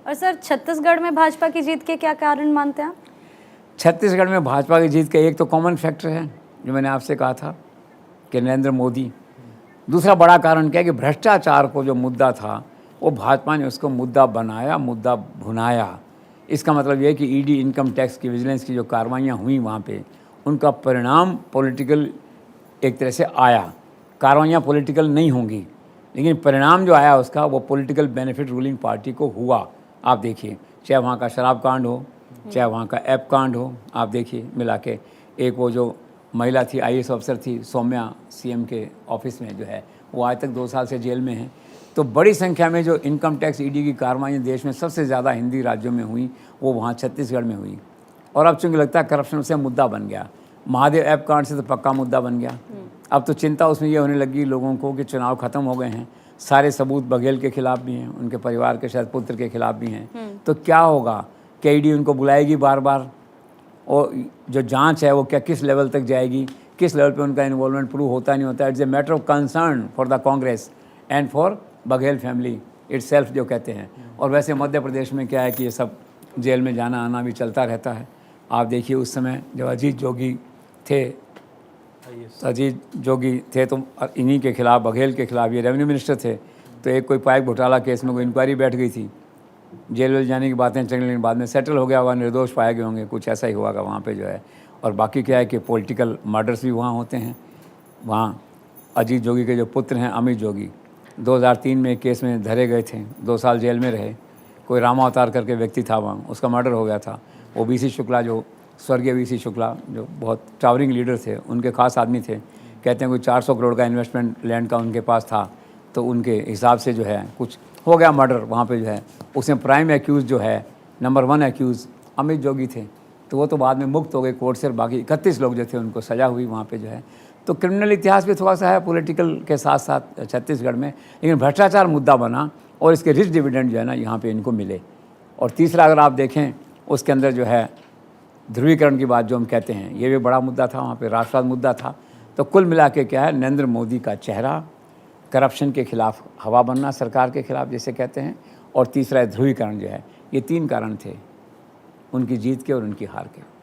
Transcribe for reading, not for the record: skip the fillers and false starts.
और सर छत्तीसगढ़ में भाजपा की जीत के क्या कारण मानते हैं आप? छत्तीसगढ़ में भाजपा की जीत का एक तो कॉमन फैक्टर है जो मैंने आपसे कहा था कि नरेंद्र मोदी। दूसरा बड़ा कारण क्या है कि भ्रष्टाचार को जो मुद्दा था वो भाजपा ने उसको मुद्दा बनाया, मुद्दा भुनाया। इसका मतलब ये है कि ईडी, इनकम टैक्स की, विजिलेंस की जो कार्रवाइयाँ हुई वहाँ पे, उनका परिणाम पॉलिटिकल एक तरह से आया। कार्रवाइयाँ पॉलिटिकल नहीं होंगी, लेकिन परिणाम जो आया उसका वो पॉलिटिकल बेनिफिट रूलिंग पार्टी को हुआ। आप देखिए, चाहे वहाँ का शराब कांड हो, चाहे वहाँ का ऐप कांड हो, आप देखिए मिला के। एक वो जो महिला थी, आईएएस अफसर थी सौम्या, सीएम के ऑफिस में जो है, वो आज तक 2 साल से जेल में है। तो बड़ी संख्या में जो इनकम टैक्स ईडी की कार्रवाई देश में सबसे ज़्यादा हिंदी राज्यों में हुई, वो वहाँ छत्तीसगढ़ में हुई। और अब चूँकि लगता है करप्शन से मुद्दा बन गया, महादेव ऐप कांड से तो पक्का मुद्दा बन गया। अब तो चिंता उसमें ये होने लगी लोगों को कि चुनाव ख़त्म हो गए हैं, सारे सबूत बघेल के खिलाफ भी हैं, उनके परिवार के शायद पुत्र के खिलाफ भी हैं, तो क्या होगा? क्या ईडी उनको बुलाएगी बार बार? और जो जांच है वो क्या किस लेवल तक जाएगी, किस लेवल पे उनका इन्वॉल्वमेंट प्रूव होता नहीं होता? It's a matter of concern for the Congress and for Baghel family itself जो कहते हैं। और वैसे मध्य प्रदेश में क्या है कि ये सब जेल में जाना आना भी चलता रहता है। आप देखिए उस समय जब अजीत जोगी थे, तो अजीत जोगी थे तो इन्हीं के खिलाफ, बघेल के खिलाफ, ये रेवेन्यू मिनिस्टर थे, तो एक कोई पाइप घोटाला केस में कोई इंक्वायरी बैठ गई थी, जेल वेल जाने की बातें चल, लेकिन बाद में सेटल हो गया होगा, निर्दोष पाए गए होंगे, कुछ ऐसा ही हुआ वहाँ पे जो है। और बाकी क्या है कि पॉलिटिकल मर्डर्स भी वहाँ होते हैं। वहाँ अजीत जोगी के जो पुत्र हैं अमित जोगी 2003 में एक केस में धरे गए थे, 2 साल जेल में रहे। कोई रामावतार करके व्यक्ति था वहाँ, उसका मर्डर हो गया था। वो वीसी शुक्ला, जो स्वर्गीय वीसी शुक्ला जो बहुत टावरिंग लीडर थे, उनके खास आदमी थे। कहते हैं कोई 400 करोड़ का इन्वेस्टमेंट लैंड का उनके पास था, तो उनके हिसाब से जो है कुछ हो गया मर्डर वहाँ पे जो है। उसमें प्राइम एक्यूज़ जो है, नंबर 1 एक्यूज़ अमित जोगी थे, तो वो तो बाद में मुक्त हो गए कोर्ट से। बाकी 31 लोग जो थे उनको सज़ा हुई वहाँ पे जो है। तो क्रिमिनल इतिहास भी थोड़ा सा है पॉलिटिकल के साथ साथ छत्तीसगढ़ में, लेकिन भ्रष्टाचार मुद्दा बना और इसके रिच डिविडेंड जो है ना यहाँ पे इनको मिले। और तीसरा अगर आप देखें उसके अंदर जो है ध्रुवीकरण की बात जो हम कहते हैं, ये भी बड़ा मुद्दा था वहाँ पे, राष्ट्रवाद मुद्दा था। तो कुल मिला के क्या है, नरेंद्र मोदी का चेहरा, करप्शन के खिलाफ हवा बनना सरकार के खिलाफ जिसे कहते हैं, और तीसरा ध्रुवीकरण जो है, ये 3 कारण थे उनकी जीत के और उनकी हार के।